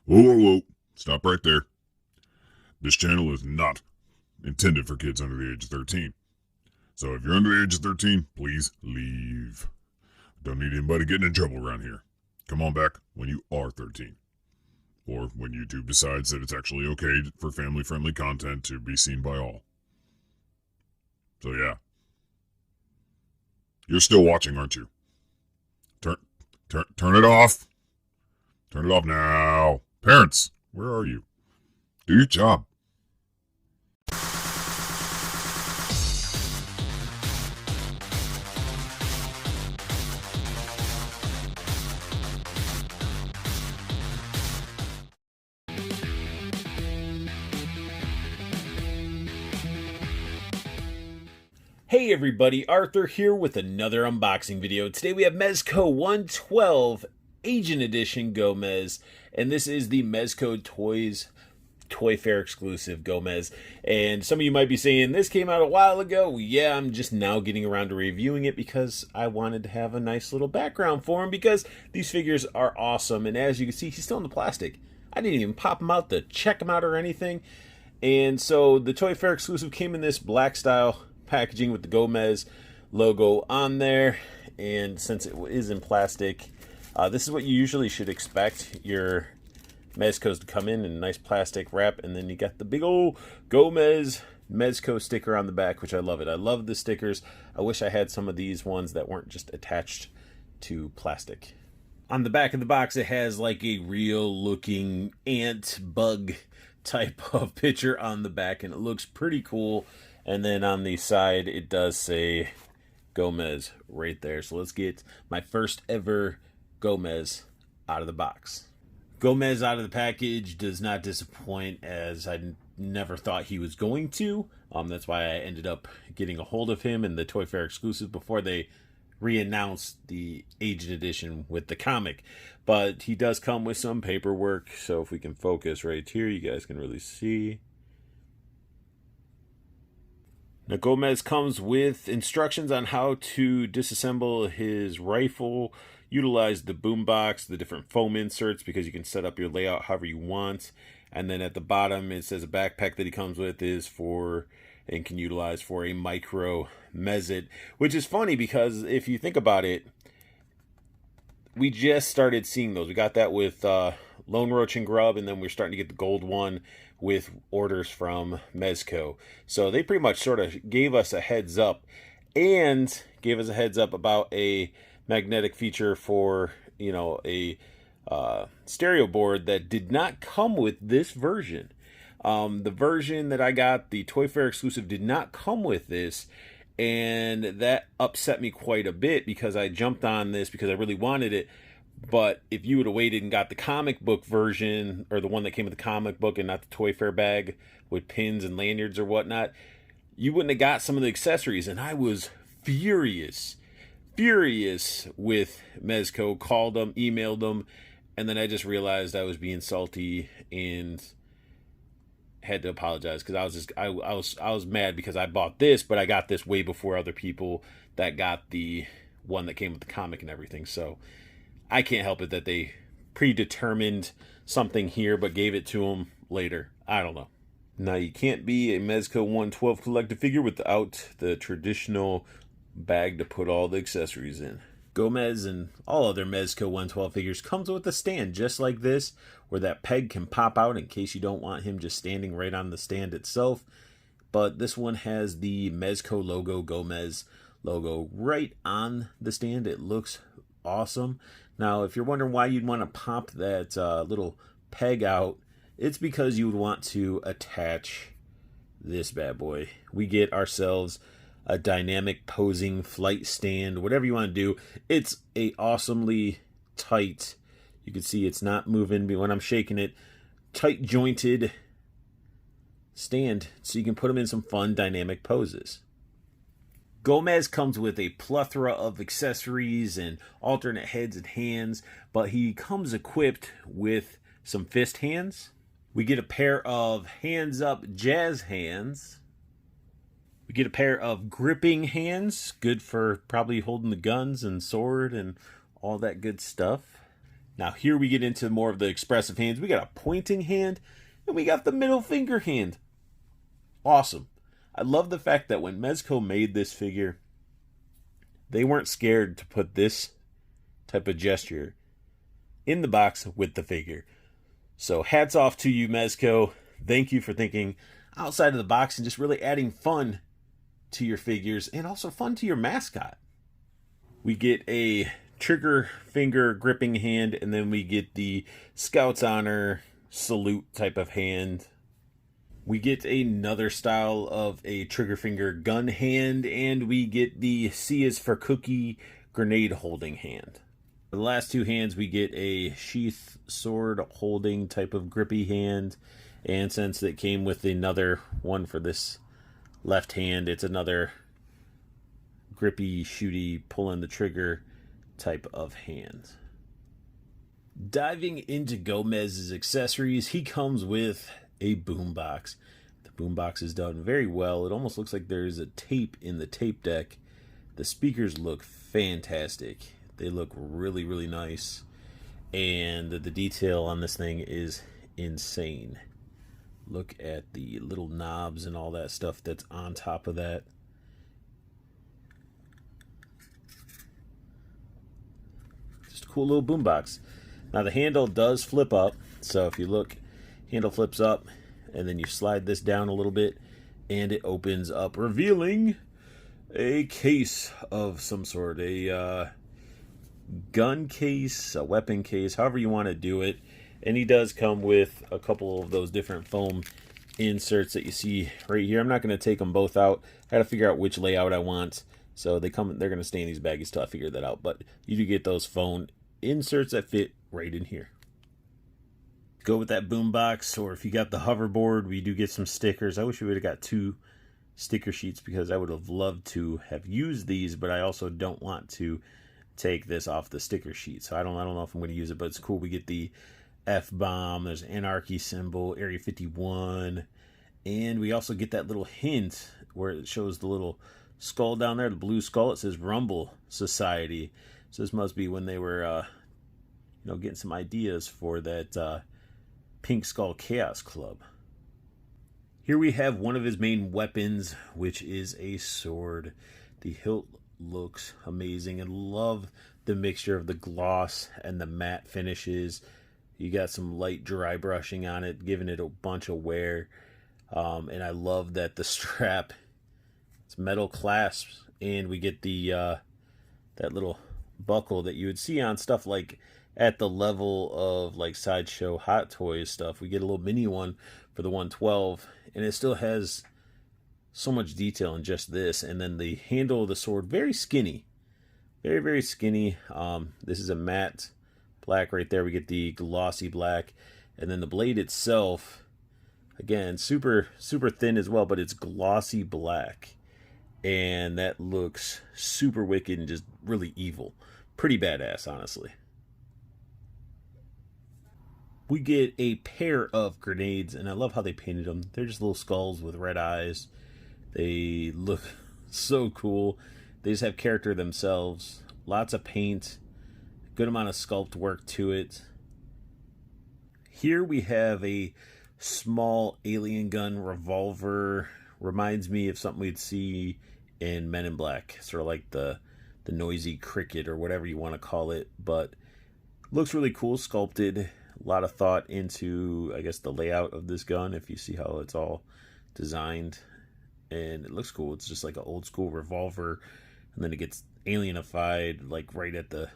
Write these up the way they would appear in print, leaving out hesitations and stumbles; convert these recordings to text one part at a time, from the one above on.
Whoa, whoa, whoa. Stop right there. This channel is not intended for kids under the age of 13. So if you're under the age of 13, please leave. Don't need anybody getting in trouble around here. Come on back when you are 13. Or when YouTube decides that it's actually okay for family-friendly content to be seen by all. So yeah. You're still watching, aren't you? Turn it off. Turn it off now. Parents, where are you? Do your job. Hey everybody, Arthur here with another unboxing video. Today we have Mezco 112 Agent Edition Gomez, and this is the Mezco Toys Toy Fair exclusive Gomez. And some of you might be saying, this came out a while ago. Yeah, I'm just now getting around to reviewing it because I wanted to have a nice little background for him because these figures are awesome. And as you can see, he's still in the plastic. I didn't even pop him out to check him out or anything. And so the Toy Fair exclusive came in this black style packaging with the Gomez logo on there, and since it is in plastic, this is what you usually should expect your Mezcos to come in a nice plastic wrap, and then you got the big old Gomez Mezco sticker on the back, which I love it. I love the stickers. I wish I had some of these ones that weren't just attached to plastic. On the back of the box, it has like a real looking ant bug type of picture on the back, and it looks pretty cool. And then on the side, it does say Gomez right there. So let's get my first ever Gomez out of the box. Gomez out of the package does not disappoint, as I never thought he was going to. That's why I ended up getting a hold of him in the Toy Fair exclusive before they re-announced the Agent Edition with the comic. But he does come with some paperwork. So if we can focus right here, you guys can really see. Now, Gomez comes with instructions on how to disassemble his rifle, utilize the boombox, the different foam inserts, because you can set up your layout however you want. And then at the bottom, it says a backpack that he comes with is for and can utilize for a micro mezit, which is funny because if you think about it, we just started seeing those. We got that with Lone Roach and Grub, and then we're starting to get the gold one with orders from Mezco. So they pretty much sort of gave us a heads up, and gave us a heads up about a magnetic feature for, you know, a stereo board that did not come with this version. The version that I got, the Toy Fair exclusive, did not come with this, and that upset me quite a bit because I jumped on this because I really wanted it. But if you would have waited and got the comic book version, or the one that came with the comic book and not the Toy Fair bag with pins and lanyards or whatnot, you wouldn't have got some of the accessories. And I was furious with Mezco. Called them, emailed them, and then I just realized I was being salty and had to apologize because I was mad because I bought this, but I got this way before other people that got the one that came with the comic and everything. So I can't help it that they predetermined something here but gave it to them later. I don't know. Now, you can't be a Mezco 112 collector figure without the traditional bag to put all the accessories in. Gomez and all other Mezco 112 figures comes with a stand just like this, where that peg can pop out in case you don't want him just standing right on the stand itself. But this one has the Mezco logo, Gomez logo, right on the stand. It looks awesome. Now, if you're wondering why you'd want to pop that little peg out, it's because you would want to attach this bad boy. We get ourselves a dynamic posing flight stand, whatever you want to do. It's a awesomely tight, you can see it's not moving when I'm shaking it, tight jointed stand, so you can put them in some fun dynamic poses. Gomez comes with a plethora of accessories and alternate heads and hands, but he comes equipped with some fist hands. We get a pair of hands up jazz hands. We get a pair of gripping hands, good for probably holding the guns and sword and all that good stuff. Now here we get into more of the expressive hands. We got a pointing hand, and we got the middle finger hand. Awesome. I love the fact that when Mezco made this figure, they weren't scared to put this type of gesture in the box with the figure. So hats off to you, Mezco. Thank you for thinking outside of the box and just really adding fun to your figures and also fun to your mascot. We get a trigger finger gripping hand, and then we get the Scout's Honor salute type of hand. We get another style of a trigger finger gun hand, and we get the C is for Cookie grenade holding hand. For the last two hands, we get a sheath sword holding type of grippy hand, and since it came with another one for this left hand, it's another grippy, shooty, pulling the trigger type of hand. Diving into Gomez's accessories, he comes with a boombox. The boombox is done very well. It almost looks like there's a tape in the tape deck. The speakers look fantastic. They look really, really nice. And the detail on this thing is insane. Look at the little knobs and all that stuff that's on top of that. Just a cool little boombox. Now the handle does flip up. So if you look, handle flips up, and then you slide this down a little bit, and it opens up, revealing a case of some sort. A gun case, a weapon case, however you want to do it. And he does come with a couple of those different foam inserts that you see right here. I'm not going to take them both out. I got to figure out which layout I want. So they're going to stay in these baggies till I figure that out. But you do get those foam inserts that fit right in here. Go with that boombox, or if you got the hoverboard, we do get some stickers. I wish we would have got 2 sticker sheets because I would have loved to have used these, but I also don't want to take this off the sticker sheet. So I don't know if I'm going to use it, but it's cool. We get the F-bomb, there's an Anarchy symbol, Area 51, and we also get that little hint where it shows the little skull down there, the blue skull. It says Rumble Society. So this must be when they were getting some ideas for that Pink Skull Chaos Club. Here we have one of his main weapons, which is a sword. The hilt looks amazing, and love the mixture of the gloss and the matte finishes. You got some light dry brushing on it, giving it a bunch of wear. And I love that the strap, it's metal clasps, and we get the that little buckle that you would see on stuff like at the level of like Sideshow Hot Toys stuff. We get a little mini one for the 112, and it still has so much detail in just this. And then the handle of the sword, very skinny, very, very skinny. This is a matte black right there. We get the glossy black, and then the blade itself, again, super, super thin as well, but it's glossy black. And that looks super wicked and just really evil. Pretty badass, honestly. We get a pair of grenades, and I love how they painted them. They're just little skulls with red eyes. They look so cool. They just have character themselves. Lots of paint. Good amount of sculpt work to it. Here we have a small alien gun revolver. Reminds me of something we'd see in Men in Black. Sort of like the noisy cricket or whatever you want to call it. But looks really cool, sculpted. A lot of thought into, I guess, the layout of this gun, if you see how it's all designed. And it looks cool. It's just like an old school revolver. And then it gets alienified, like right at the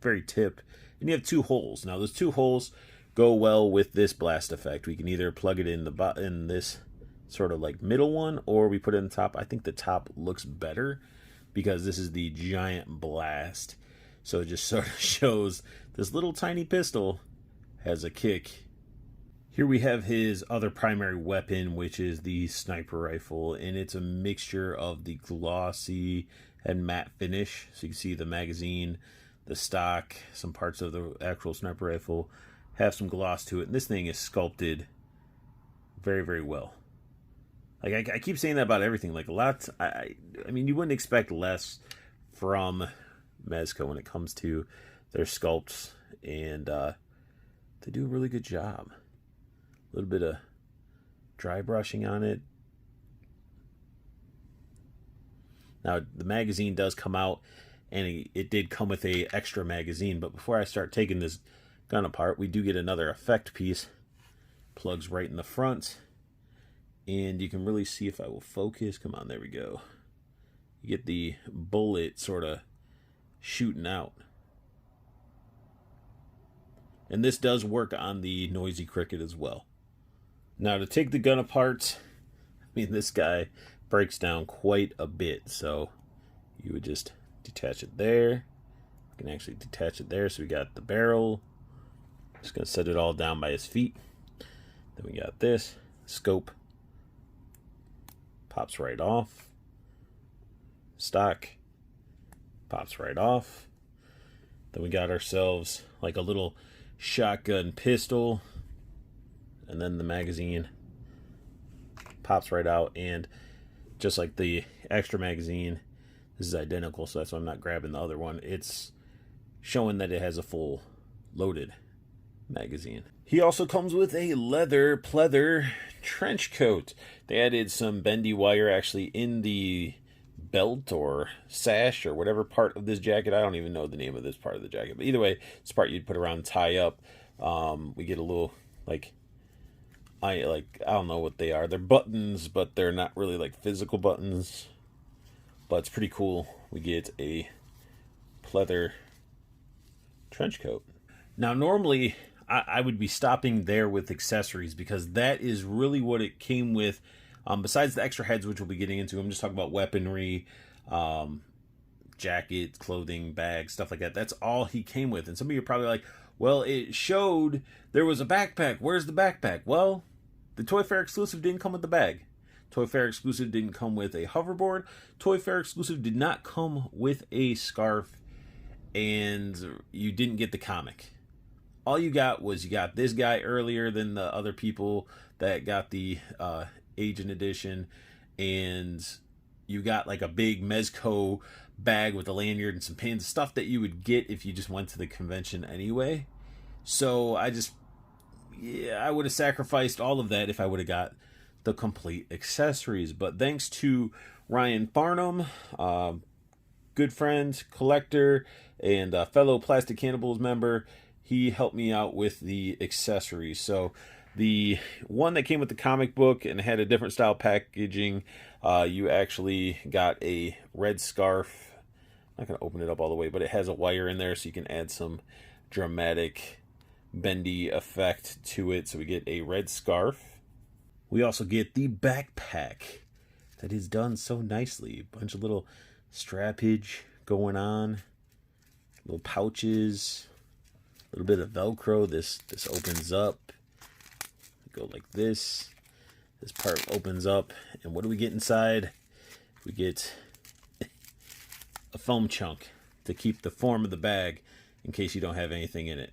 very tip. And you have 2 holes. Now those 2 holes go well with this blast effect. We can either plug it in this sort of like middle one, or we put it in the top. I think the top looks better because this is the giant blast. So it just sort of shows this little tiny pistol has a kick. Here we have his other primary weapon, which is the sniper rifle, and it's a mixture of the glossy and matte finish. So you can see the magazine, the stock, some parts of the actual sniper rifle have some gloss to it, and this thing is sculpted very, very well. Like I keep saying that about everything. Like a lot, I mean, you wouldn't expect less from Mezco when it comes to their sculpts and they do a really good job. A little bit of dry brushing on it. Now, the magazine does come out, and it did come with a extra magazine, but before I start taking this gun apart, we do get another effect piece. Plugs right in the front, and you can really see, if I will focus, come on, there we go. You get the bullet sort of shooting out. And this does work on the Noisy Cricket as well. Now, to take the gun apart, I mean, this guy breaks down quite a bit. So you would just detach it there. You can actually detach it there. So we got the barrel. Just going to set it all down by his feet. Then we got this scope. Pops right off. Stock. Pops right off. Then we got ourselves like a little shotgun pistol. And then the magazine pops right out. And just like the extra magazine, this is identical, so that's why I'm not grabbing the other one. It's showing that it has a full loaded magazine. He also comes with a leather pleather trench coat. They added some bendy wire actually in the belt or sash or whatever part of this jacket. I don't even know the name of this part of the jacket, but either way, it's part you'd put around, tie up. We get a little I don't know what they are. They're buttons, but they're not really like physical buttons. But it's pretty cool. We get a pleather trench coat. Now, normally I would be stopping there with accessories because that is really what it came with. Besides the extra heads, which we'll be getting into, I'm just talking about weaponry, jackets, clothing, bags, stuff like that. That's all he came with. And some of you are probably like, well, it showed there was a backpack. Where's the backpack? Well, the Toy Fair exclusive didn't come with the bag. Toy Fair exclusive didn't come with a hoverboard. Toy Fair exclusive did not come with a scarf. And you didn't get the comic. All you got was you got this guy earlier than the other people that got the Agent Edition. And you got like a big Mezco bag with a lanyard and some pins. Stuff that you would get if you just went to the convention anyway. So I would have sacrificed all of that if I would have got the complete accessories. But thanks to Ryan Farnham, good friend, collector, and fellow Plastic Cannibals member, he helped me out with the accessories. So the one that came with the comic book and had a different style packaging, you actually got a red scarf. I'm not going to open it up all the way, but it has a wire in there so you can add some dramatic bendy effect to it. So we get a red scarf. We also get the backpack that is done so nicely. A bunch of little strappage going on, little pouches, a little bit of Velcro. This opens up. Go like this. This part opens up, and what do we get inside? We get a foam chunk to keep the form of the bag in case you don't have anything in it.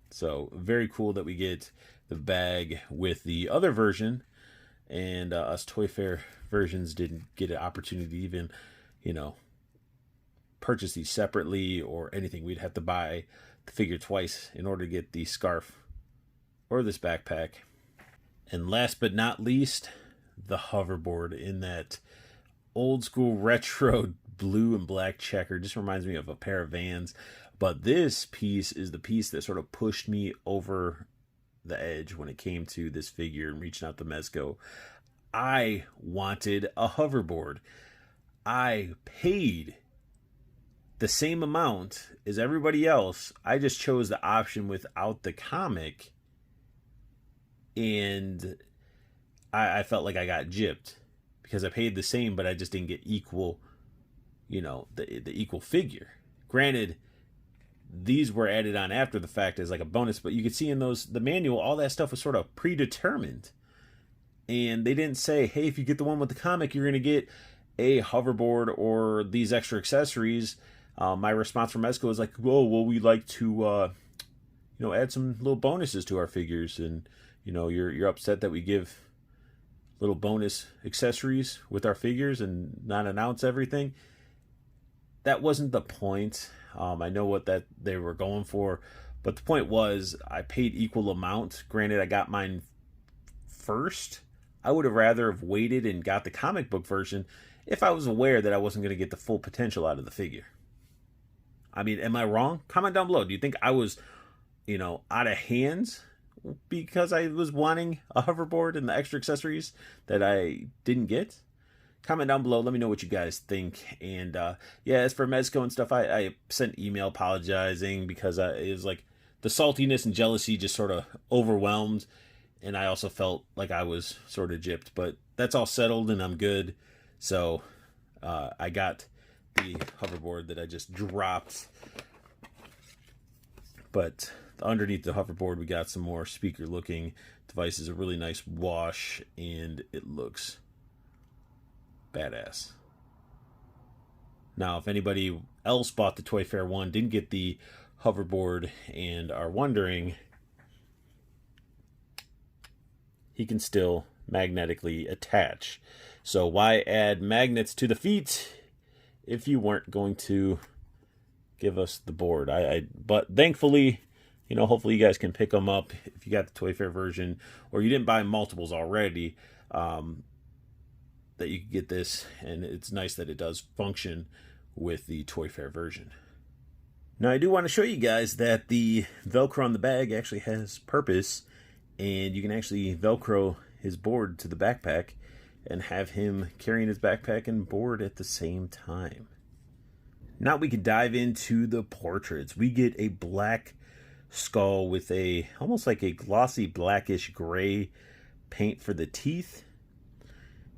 So very cool that we get the bag with the other version, and us Toy Fair versions didn't get an opportunity to even, purchase these separately or anything. We'd have to buy the figure twice in order to get the scarf or this backpack. And last but not least, the hoverboard in that old school retro blue and black checker. Just reminds me of a pair of Vans. But this piece is the piece that sort of pushed me over the edge when it came to this figure and reaching out to Mezco. I wanted a hoverboard. I paid the same amount as everybody else. I just chose the option without the comic. And I felt like I got gypped because I paid the same, but I just didn't get equal, the equal figure. Granted, these were added on after the fact as like a bonus, but you could see in the manual, all that stuff was sort of predetermined. And they didn't say, hey, if you get the one with the comic, you're going to get a hoverboard or these extra accessories. My response from Mezco was like, well, we like to, add some little bonuses to our figures. And, you're upset that we give little bonus accessories with our figures and not announce everything. That wasn't the point. I know what that they were going for, but the point was I paid equal amount. Granted, I got mine first. I would have rather have waited and got the comic book version if I was aware that I wasn't going to get the full potential out of the figure. I mean, am I wrong? Comment down below. Do you think I was, out of hands because I was wanting a hoverboard and the extra accessories that I didn't get? Comment down below. Let me know what you guys think. And as for Mezco and stuff, I sent email apologizing because it was like the saltiness and jealousy just sort of overwhelmed. And I also felt like I was sort of gypped. But that's all settled and I'm good. So I got the hoverboard that I just dropped. But underneath the hoverboard, we got some more speaker looking devices. A really nice wash, and it looks badass. Now, if anybody else bought the Toy Fair one, didn't get the hoverboard, and are wondering, he can still magnetically attach. So why add magnets to the feet if you weren't going to give us the board? But thankfully, hopefully you guys can pick them up if you got the Toy Fair version, or you didn't buy multiples already, that you can get this, and it's nice that it does function with the Toy Fair version. Now, I do want to show you guys that the Velcro on the bag actually has purpose, and you can actually Velcro his board to the backpack and have him carrying his backpack and board at the same time. Now we can dive into the portraits. We get a black skull with almost like a glossy blackish gray paint for the teeth.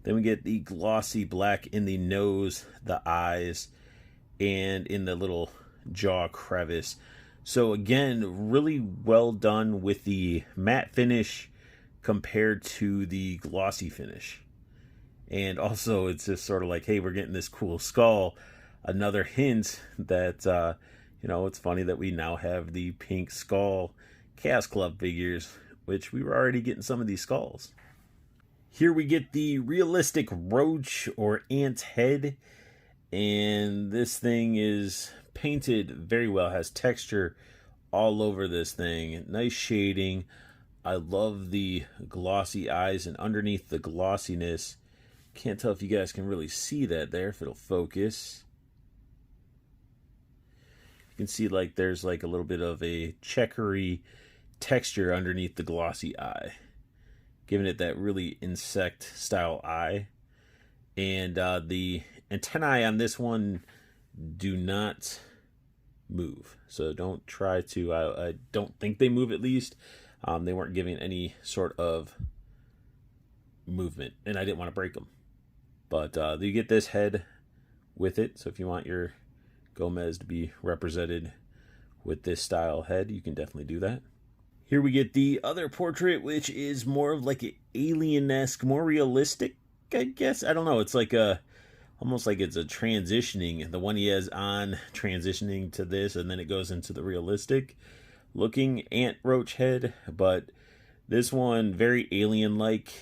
Then we get the glossy black in the nose, the eyes, and in the little jaw crevice. So again, really well done with the matte finish compared to the glossy finish. And also it's just sort of like, hey, we're getting this cool skull. Another hint that, it's funny that we now have the pink skull Chaos Club figures, which we were already getting some of these skulls. Here we get the realistic roach or ant head, and this thing is painted very well, has texture all over this thing, nice shading. I love the glossy eyes, and underneath the glossiness, can't tell if you guys can really see that there, if it'll focus. You can see like there's like a little bit of a checkery texture underneath the glossy eye, giving it that really insect style eye. And the antennae on this one do not move, so don't try to. I don't think they move, at least. They weren't giving any sort of movement, and I didn't want to break them. But you get this head with it, so if you want your Gomez to be represented with this style head, you can definitely do that. Here we get the other portrait, which is more of like an alien-esque, more realistic, I guess. I don't know. It's like almost like it's a transitioning. The one he has on transitioning to this, and then it goes into the realistic looking ant roach head. But this one, very alien-like.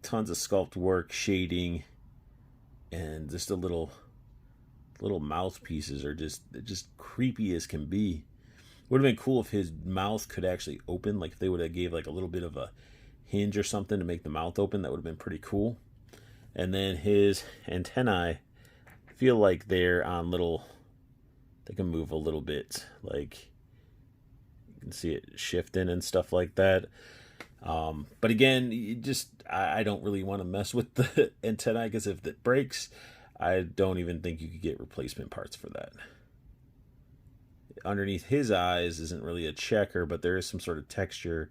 Tons of sculpt work, shading, and just a little mouthpieces are just creepy as can be. Would have been cool if his mouth could actually open, like if they would have gave like a little bit of a hinge or something to make the mouth open. That would have been pretty cool. And then his antennae feel like they're on little, they can move a little bit, like you can see it shifting and stuff like that. But again, I don't really want to mess with the antennae, because if it breaks, I don't even think you could get replacement parts for that. Underneath his eyes isn't really a checker, but there is some sort of texture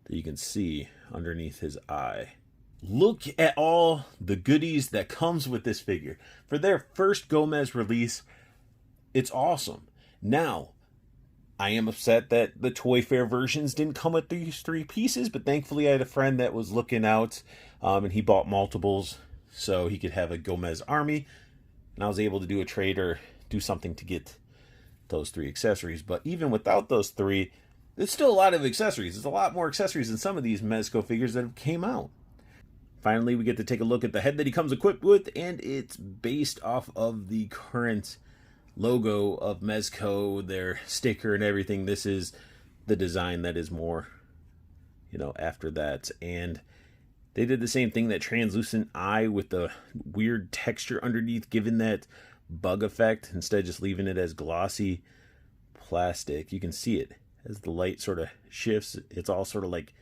that you can see underneath his eye. Look at all the goodies that comes with this figure. For their first Gomez release, it's awesome. Now, I am upset that the Toy Fair versions didn't come with these 3 pieces, but thankfully I had a friend that was looking out, and he bought multiples so he could have a Gomez army, and I was able to do a trade or do something to get those 3 accessories. But even without those 3, there's still a lot of accessories. There's a lot more accessories than some of these Mezco figures that have came out. Finally, we get to take a look at the head that he comes equipped with, and it's based off of the current logo of Mezco, their sticker and everything. This is the design that is more, after that. And they did the same thing, that translucent eye with the weird texture underneath, giving that bug effect instead of just leaving it as glossy plastic. You can see it as the light sort of shifts. It's all sort of like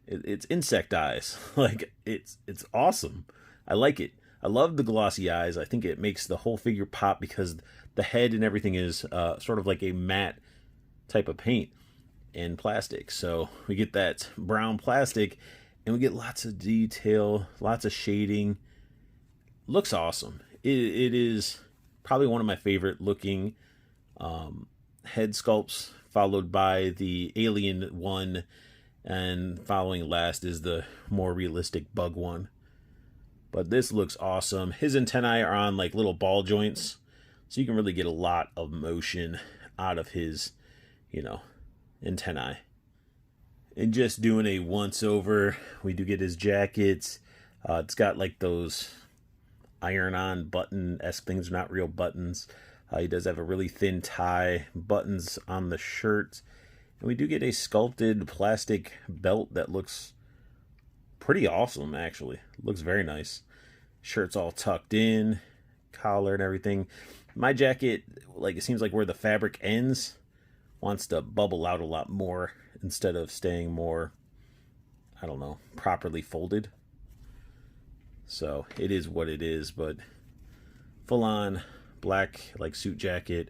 it's insect eyes. Like it's awesome. I like it. I love the glossy eyes. I think it makes the whole figure pop because the head and everything is sort of like a matte type of paint and plastic. So we get that brown plastic and we get lots of detail, lots of shading. Looks awesome. It is probably one of my favorite looking head sculpts, followed by the alien one, and following last is the more realistic bug one. But this looks awesome. His antennae are on like little ball joints, so you can really get a lot of motion out of his, antennae. And just doing a once over, we do get his jackets. It's got like those iron-on button-esque things, not real buttons. He does have a really thin tie, buttons on the shirt. And we do get a sculpted plastic belt that looks pretty awesome, actually. Looks very nice. Shirt's all tucked in, collar and everything. My jacket, it seems like where the fabric ends, wants to bubble out a lot more instead of staying more, properly folded. So it is what it is, but full on black suit jacket,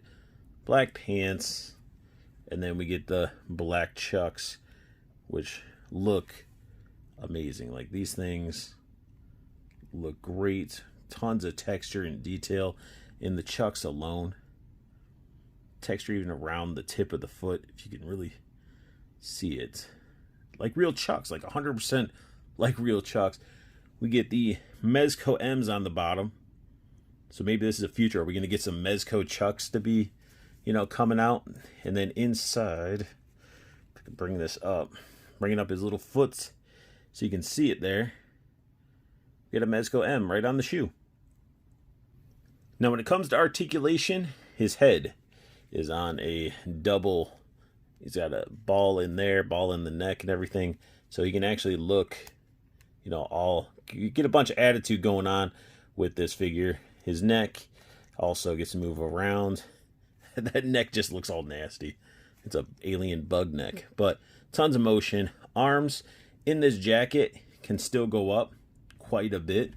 black pants, and then we get the black chucks, which look amazing. Like, these things look great. Tons of texture and detail in the chucks alone. Texture even around the tip of the foot, if you can really see it. Like real chucks, like 100% like real chucks. We get the Mezco M's on the bottom. So maybe this is a future. Are we going to get some Mezco chucks to be, coming out? And then inside, if I can bring this up, bringing up his little foot so you can see it there. Get a Mezco M right on the shoe. Now, when it comes to articulation, his head is on a double. He's got a ball in there, ball in the neck and everything. So he can actually look, you get a bunch of attitude going on with this figure. His neck also gets to move around. That neck just looks all nasty. It's a alien bug neck, but tons of motion. Arms in this jacket can still go up quite a bit.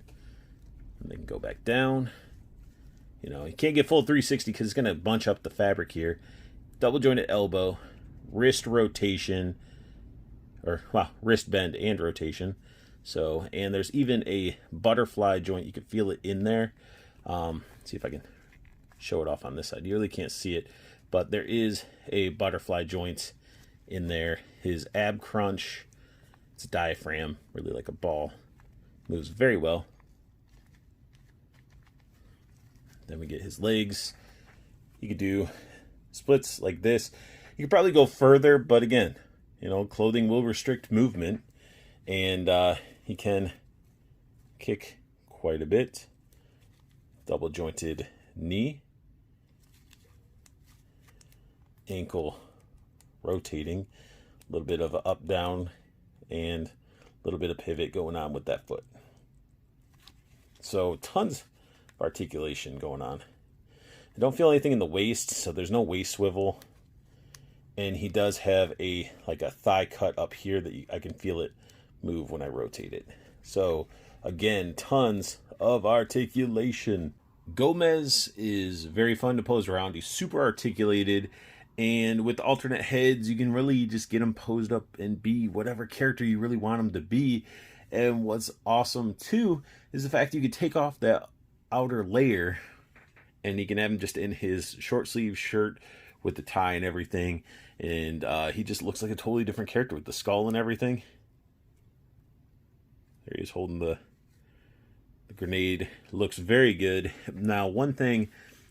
And they can go back down. You can't get full 360 because it's going to bunch up the fabric here. Double jointed elbow, wrist rotation, wrist bend and rotation. So, and there's even a butterfly joint. You can feel it in there. See if I can show it off on this side. You really can't see it, but there is a butterfly joint in there. His ab crunch, it's a diaphragm, really like a ball. Moves very well. Then we get his legs. You could do splits like this. You could probably go further, but again, clothing will restrict movement, and he can kick quite a bit. Double jointed knee, ankle rotating, a little bit of a up down, and a little bit of pivot going on with that foot. So tons of articulation going on. I don't feel anything in the waist, so there's no waist swivel. And he does have a thigh cut up here that I can feel it move when I rotate it. So again, tons of articulation. Gomez is very fun to pose around. He's super articulated, and with alternate heads, you can really just get him posed up and be whatever character you really want him to be. And what's awesome too is the fact you could take off that outer layer and you can have him just in his short sleeve shirt with the tie and everything, and he just looks like a totally different character with the skull and everything. There he is holding the grenade. Looks very good. Now, one thing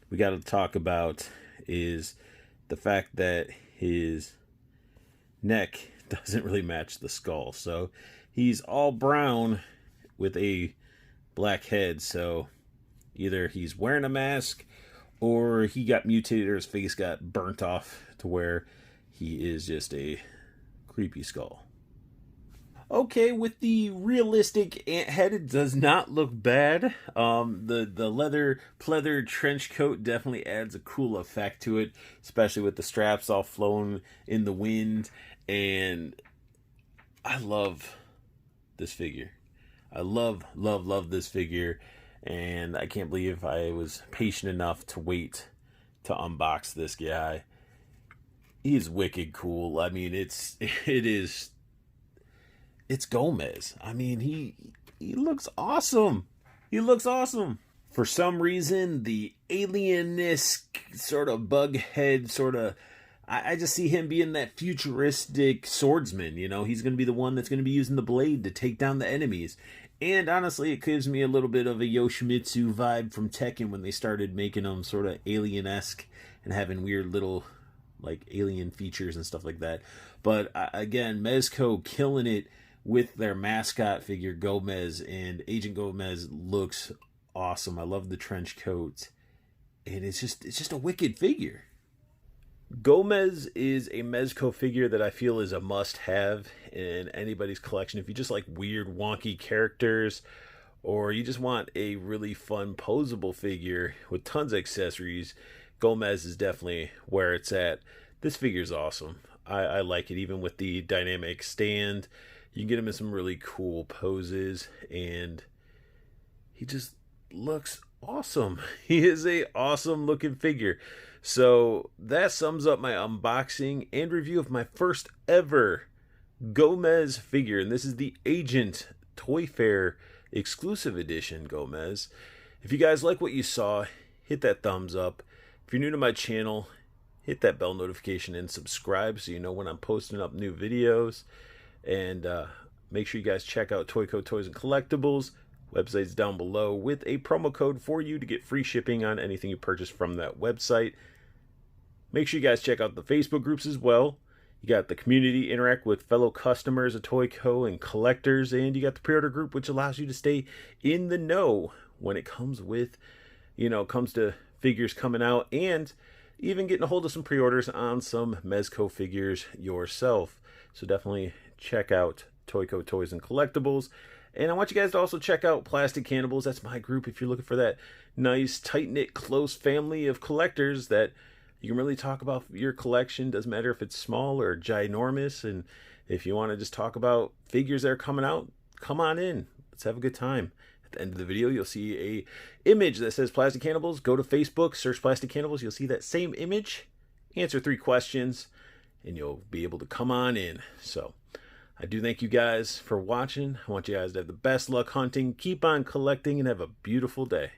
we got to talk about is the fact that his neck doesn't really match the skull. So he's all brown with a black head. So either he's wearing a mask or he got mutated or his face got burnt off to where he is just a creepy skull. Okay, with the realistic ant head, it does not look bad. The leather pleather trench coat definitely adds a cool effect to it, especially with the straps all flown in the wind. And I love this figure. I love this figure, and I can't believe I was patient enough to wait to unbox this guy. He's wicked cool. I mean, it's Gomez. I mean, he looks awesome. He looks awesome. For some reason, the alien-esque sort of bug head sort of, I just see him being that futuristic swordsman. You know, he's going to be the one that's going to be using the blade to take down the enemies. And honestly, it gives me a little bit of a Yoshimitsu vibe from Tekken when they started making them sort of alien-esque and having weird little like alien features and stuff like that. But again, Mezco killing it with their mascot figure Gomez, and Agent Gomez looks awesome. I love the trench coat, and it's just a wicked figure. Gomez is a Mezco figure that I feel is a must-have in anybody's collection. If you just like weird, wonky characters, or you just want a really fun, posable figure with tons of accessories, Gomez is definitely where it's at. This figure's awesome. I like it, even with the dynamic stand. You can get him in some really cool poses, and he just looks awesome. He is a awesome looking figure. So that sums up my unboxing and review of my first ever Gomez figure. And this is the Agent Toy Fair exclusive edition Gomez. If you guys like what you saw, hit that thumbs up. If you're new to my channel, hit that bell notification and subscribe so you know when I'm posting up new videos. And make sure you guys check out Toyco Toys and Collectibles. Website's down below with a promo code for you to get free shipping on anything you purchase from that website. Make sure you guys check out the Facebook groups as well. You got the community, interact with fellow customers of Toyco and collectors, and you got the pre-order group, which allows you to stay in the know when it comes with, comes to figures coming out, and even getting a hold of some pre-orders on some Mezco figures yourself. So definitely check out Toyco Toys and Collectibles. And I want you guys to also check out Plastic Cannibals. That's my group if you're looking for that nice, tight-knit, close family of collectors that you can really talk about your collection. Doesn't matter if it's small or ginormous. And if you want to just talk about figures that are coming out, come on in. Let's have a good time. At the end of the video, you'll see a image that says Plastic Cannibals. Go to Facebook, search Plastic Cannibals. You'll see that same image. Answer 3 questions, and you'll be able to come on in. So I do thank you guys for watching. I want you guys to have the best luck hunting. Keep on collecting and have a beautiful day.